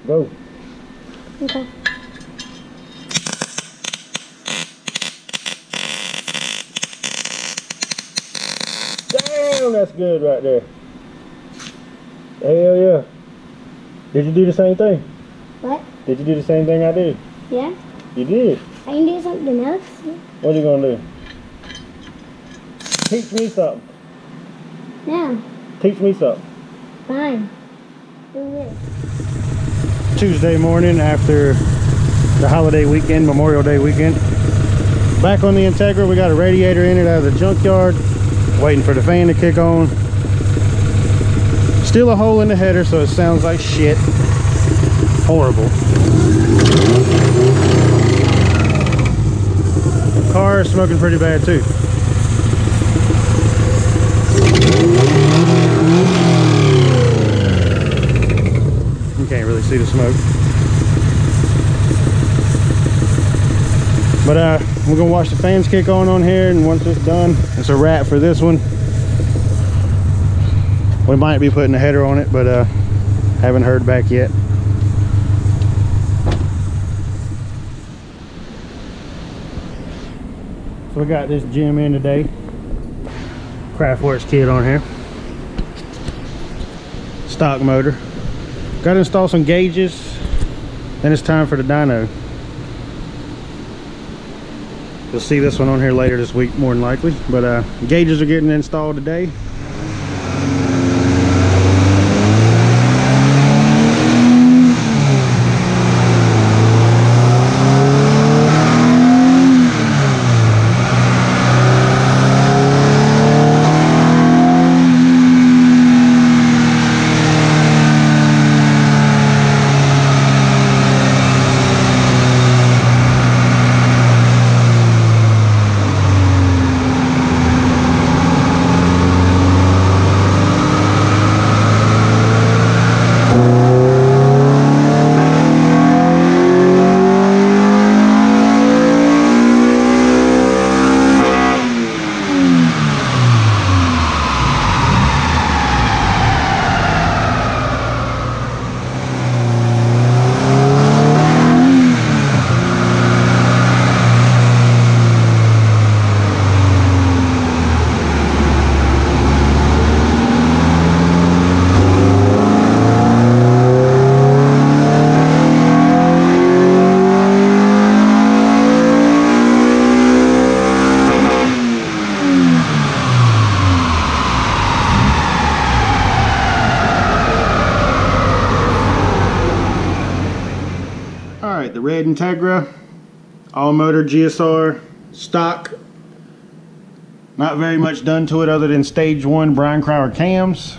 Go. Okay. Damn, that's good right there. Hell yeah. Did you do the same thing? What? Did you do the same thing I did? Yeah. You did? I can do something else. What are you gonna do? Teach me something. No. Teach me something. Fine. Do this. Tuesday morning after the holiday weekend, Memorial Day weekend. Back on the Integra, we got a radiator in it out of the junkyard. Waiting for the fan to kick on. Still a hole in the header, so it sounds like shit. Horrible. The car is smoking pretty bad too. You can't really see the smoke. But we're gonna watch the fans kick on here, and once it's done, it's a wrap for this one. We might be putting a header on it, but haven't heard back yet. So we got this gym in today. Craftworks kit on here. Stock motor. Got to install some gauges. Then it's time for the dyno. You'll see this one on here later this week, more than likely. But gauges are getting installed today. The red Integra, all motor GSR, stock. Not very much done to it other than stage 1 Brian Crowder cams.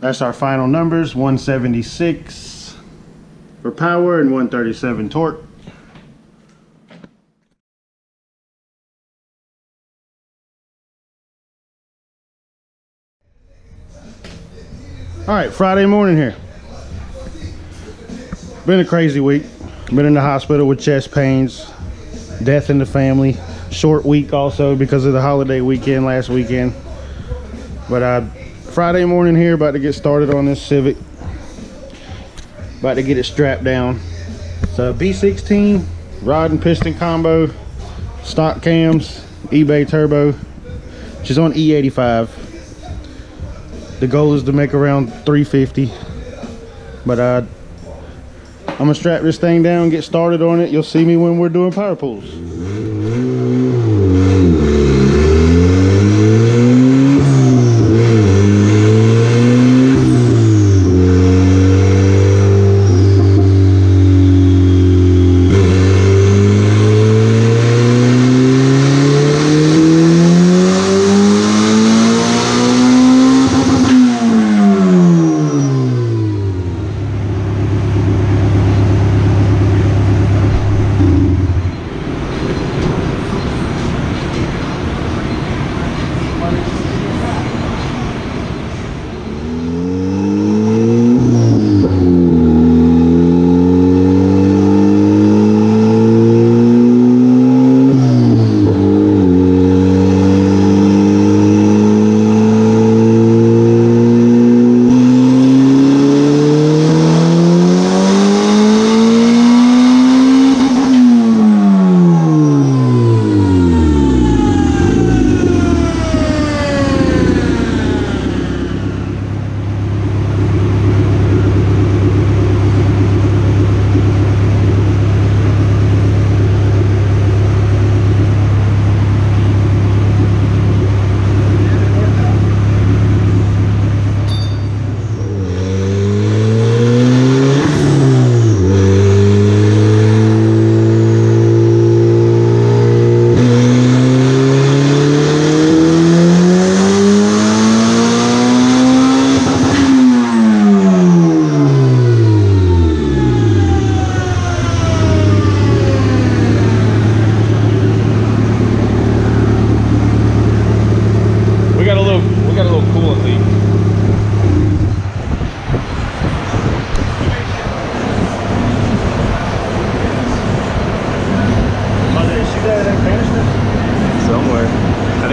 That's our final numbers, 176 for power and 137 torque. All right, Friday morning here. Been a crazy week. Been in the hospital with chest pains, death in the family. Short week also because of the holiday weekend last weekend. But Friday morning here, about to get started on this Civic. About to get it strapped down. It's a B16 rod and piston combo, stock cams, eBay turbo. She's on E85. The goal is to make around 350. But I'm gonna strap this thing down, get started on it. You'll see me when we're doing power pulls.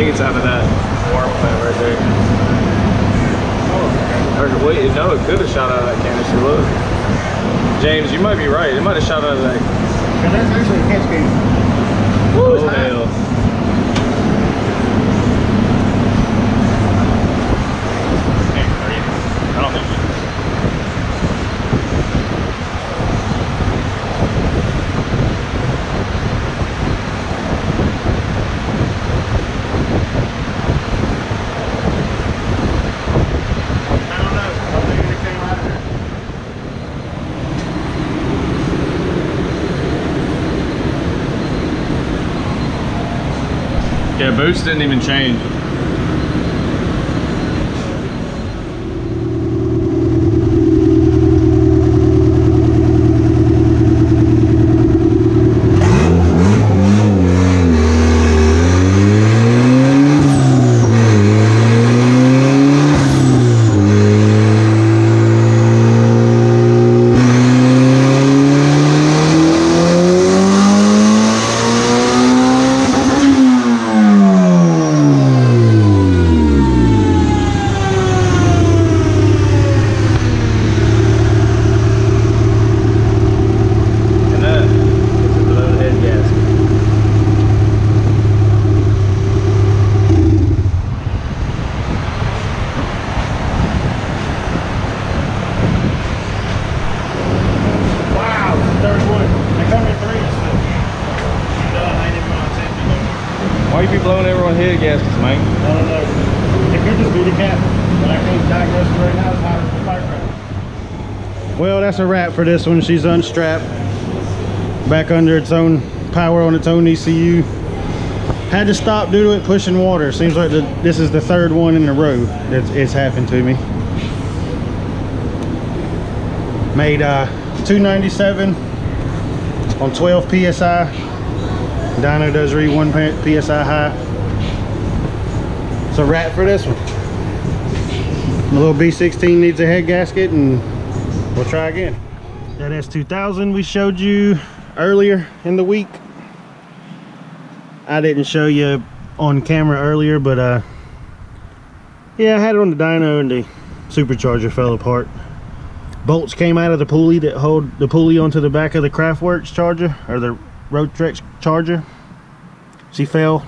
think it's out of that water plant right there. Or wait, no, it could have shot out of that canister. Look, James, you might be right. It might have shot out of that. Yeah, that's actually a catch can. Woo, oh hell! I don't think. Yeah, boost didn't even change. Why you be blowing everyone head gaskets, man? I don't know. It could just be the cap, but I can't diagnose it right now. It's hot as the firecracker. Well, that's a wrap for this one. She's unstrapped, back under its own power on its own ECU. Had to stop due to it pushing water. Seems like this is the third one in a row that it's happened to me. Made 297 on 12 psi. Dyno does read 1 psi high. It's a wrap for this one. The little B16 needs a head gasket, and we'll try again. That S2000 we showed you earlier in the week. I didn't show you on camera earlier, but yeah, I had it on the dyno and the supercharger fell apart. Bolts came out of the pulley that hold the pulley onto the back of the Craftworks charger, or the Rotrex charger. She fell,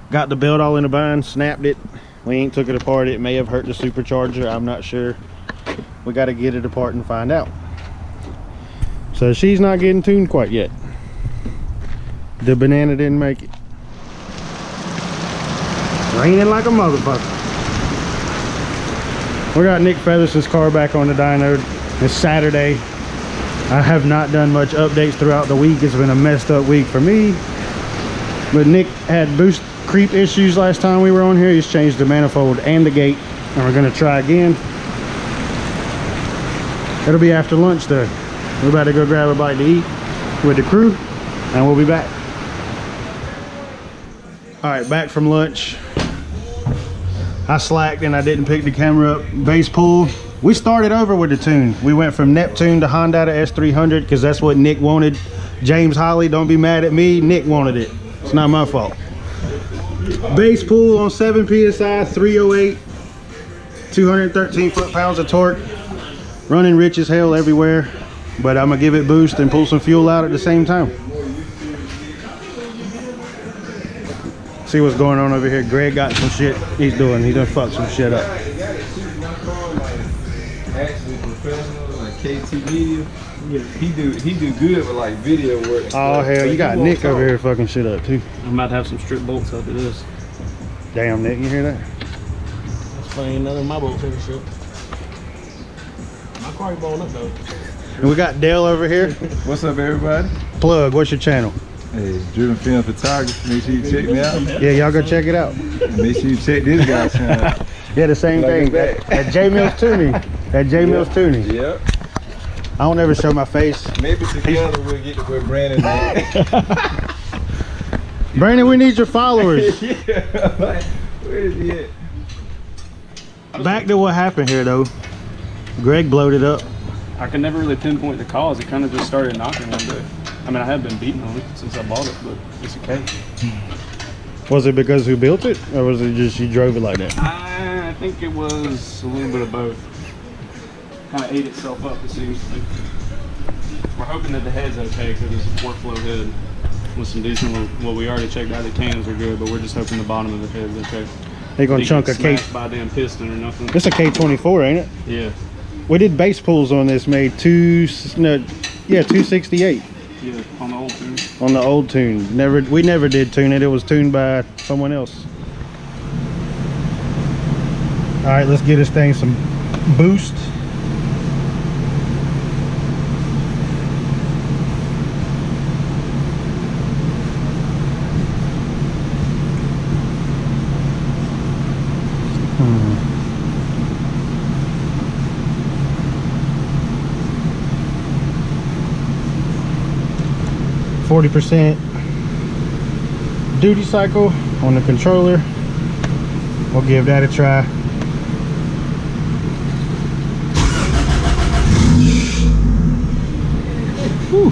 got the belt all in a bind, snapped it. We ain't took it apart. It may have hurt the supercharger, I'm not sure. We got to get it apart and find out. So she's not getting tuned quite yet. The banana didn't make it. Raining like a motherfucker. We got Nick Featherson's car back on the dyno. It's Saturday. I have not done much updates throughout the week. It's been a messed up week for me. But Nick had boost creep issues last time we were on here. He's changed the manifold and the gate, and we're gonna try again. It'll be after lunch though. We're about to go grab a bite to eat with the crew, and we'll be back. All right, back from lunch. I slacked and I didn't pick the camera up. Base pull. We started over with the tune. We went from Neptune to Honda to S300 because that's what Nick wanted. James Holly, don't be mad at me. Nick wanted it. It's not my fault. Base pull on 7 psi, 308, 213 foot-pounds of torque. Running rich as hell everywhere, but I'm gonna give it boost and pull some fuel out at the same time. See what's going on over here. Greg got some shit he's doing. He done fucked some shit up. Actually, professionals like KT Media, he do good with like video work. Oh hell, you got Nick over here fucking shit up too. I might have some strip bolts up to this. Damn, Nick, you hear that? That's funny, none of my bolts ever shit. My car ain't blowing up though. And we got Dale over here. What's up, everybody? Plug, what's your channel? Hey, Driven Film Photography. Make sure you check me out. Yeah, y'all go check it out. And make sure you check this guy's channel. Yeah, the same Like thing. At J.Mills Tuning. At J.Mills Tuning. Yep. I don't ever show my face. Maybe together we'll get to where Brandon at. Brandon, we need your followers. Yeah, like, where is he at? Back to what happened here though. Greg blowed it up. I can never really pinpoint the cause. It kind of just started knocking one day. I mean, I have been beating on it since I bought it, but it's okay. Was it because who built it, or was it just you drove it like that? I think it was a little bit of both. Kind of ate itself up, it seems to be. We're hoping that the head's okay because it's a workflow head with some decent, well, we already checked out the cams are good, but we're just hoping the bottom of the head's okay. They gonna chunk a K. By a damn piston or nothing. It's a K24, ain't it? Yeah. We did base pulls on this, made 268. Yeah, on the old tune. On the old tune. We never did tune it. It was tuned by someone else. All right, let's get this thing some boost. Hmm. 40% duty cycle on the controller. We'll give that a try. Whew.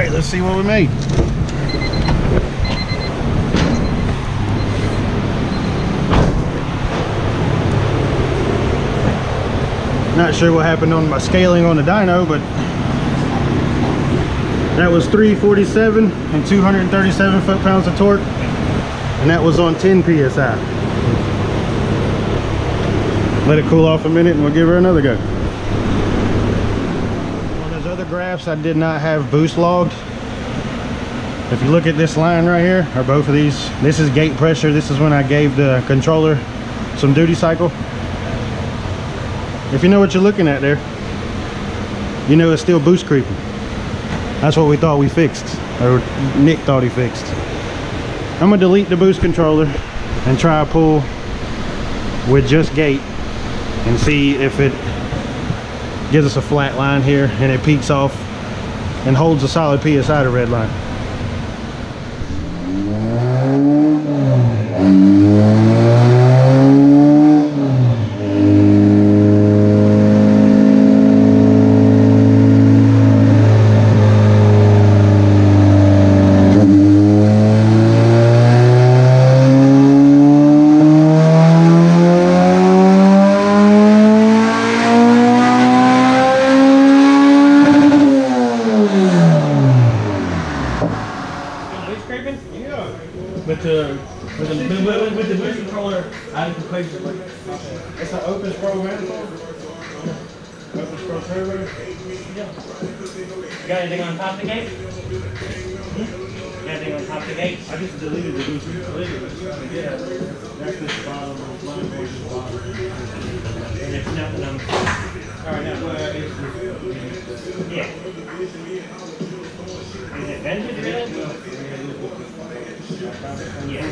Let's see what we made. Not sure what happened on my scaling on the dyno, but that was 347 and 237 foot-pounds of torque, and that was on 10 psi. Let it cool off a minute and we'll give her another go. On those other graphs, I did not have boost logged. If you look at this line right here, or both of these, this is gate pressure. This is when I gave the controller some duty cycle. If you know what you're looking at there, you know it's still boost creeping. That's what we thought we fixed, or Nick thought he fixed. I'm gonna delete the boost controller and try a pull with just gate and see if it gives us a flat line here and it peaks off and holds a solid PSI to red line. With the boost controller, I can play it like it's an open scroll manifold. Open scroll turbo. Yeah. You got anything on top of the gate? You got anything on top of the gate? I just deleted the boost controller. Yeah, that's the bottom. Line is the bottom. And there's nothing on. Alright, now yeah. Is it vented really? Yeah.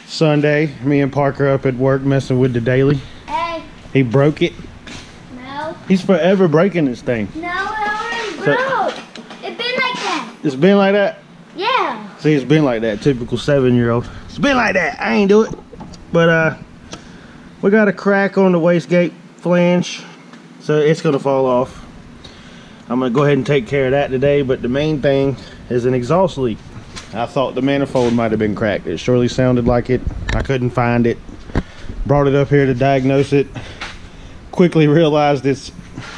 Sunday, me and Parker up at work messing with the daily. Hey, He broke it. no. He's forever breaking this thing. No, it already broke. It's been like that. It's been like that. Yeah. See, it's been like that. Typical 7-year-old. It's been like that. I ain't do it. But we got a crack on the wastegate flange, so it's gonna fall off. I'm gonna go ahead and take care of that today. But the main thing is an exhaust leak. I thought the manifold might have been cracked. It surely sounded like it. I couldn't find it. Brought it up here to diagnose it. Quickly realized it's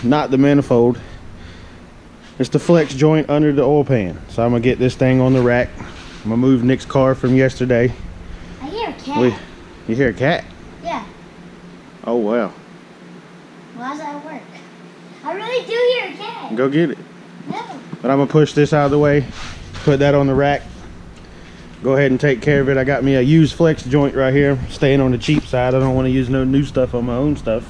not the manifold. It's the flex joint under the oil pan. So I'm gonna get this thing on the rack. I'm gonna move Nick's car from yesterday. I hear a cat. You hear a cat? Yeah. Oh wow. Why does that work? I really do hear a cat. Go get it. No. But I'm gonna push this out of the way, put that on the rack, go ahead and take care of it. I got me a used flex joint right here, staying on the cheap side. I don't want to use no new stuff on my own stuff.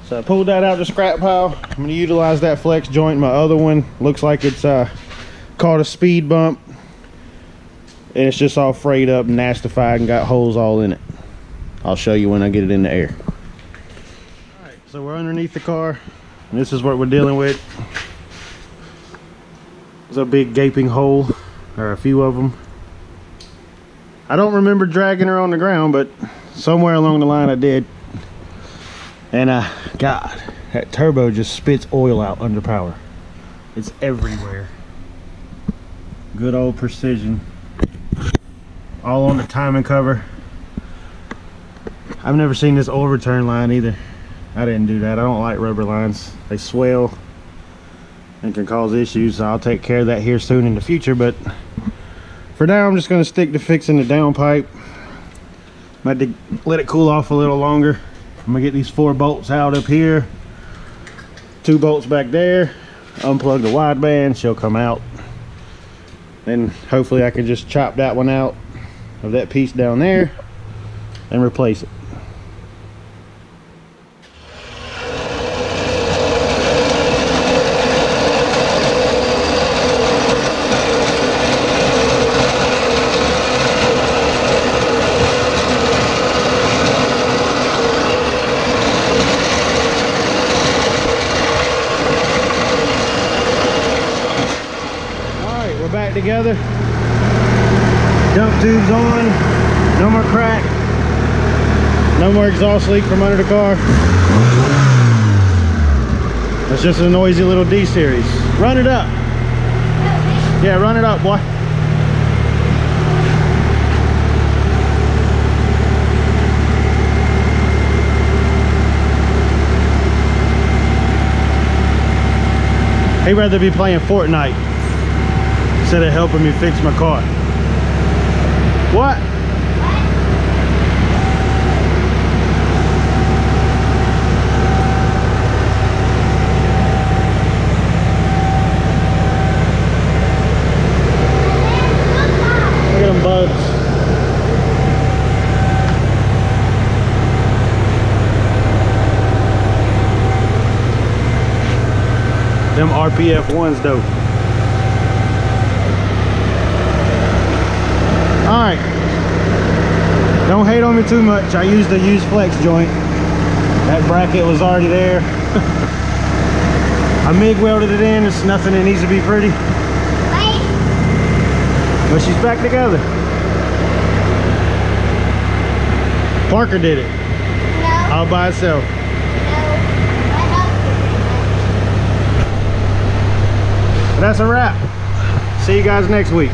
So I pulled that out the scrap pile. I'm gonna utilize that flex joint. My other one looks like it's caught a speed bump, and it's just all frayed up and nastified and got holes all in it. I'll show you when I get it in the air. All right, so we're underneath the car, and this is what we're dealing with. There's a big gaping hole, or a few of them. I don't remember dragging her on the ground, but somewhere along the line I did. And God, that turbo just spits oil out under power. It's everywhere. Good old precision. All on the timing cover. I've never seen this oil return line either. I didn't do that. I don't like rubber lines. They swell and can cause issues. So I'll take care of that here soon in the future, but for now I'm just going to stick to fixing the downpipe. Might have to let it cool off a little longer. I'm gonna get these 4 bolts out up here, 2 bolts back there, unplug the wideband, she'll come out. Then hopefully I can just chop that one out of that piece down there and replace it. Together, dump tubes on, no more crack, no more exhaust leak from under the car. That's just a noisy little D series. Run it up. Yeah, run it up, boy. He'd rather be playing Fortnite instead of helping me fix my car. What? Look at them bugs. Them RPF ones though. on me too much. I used a used flex joint. That bracket was already there. I MIG welded it in. It's nothing that needs to be pretty. Wait. But she's back together. Parker did it. No. All by itself. No. I helped you. But that's a wrap. See you guys next week.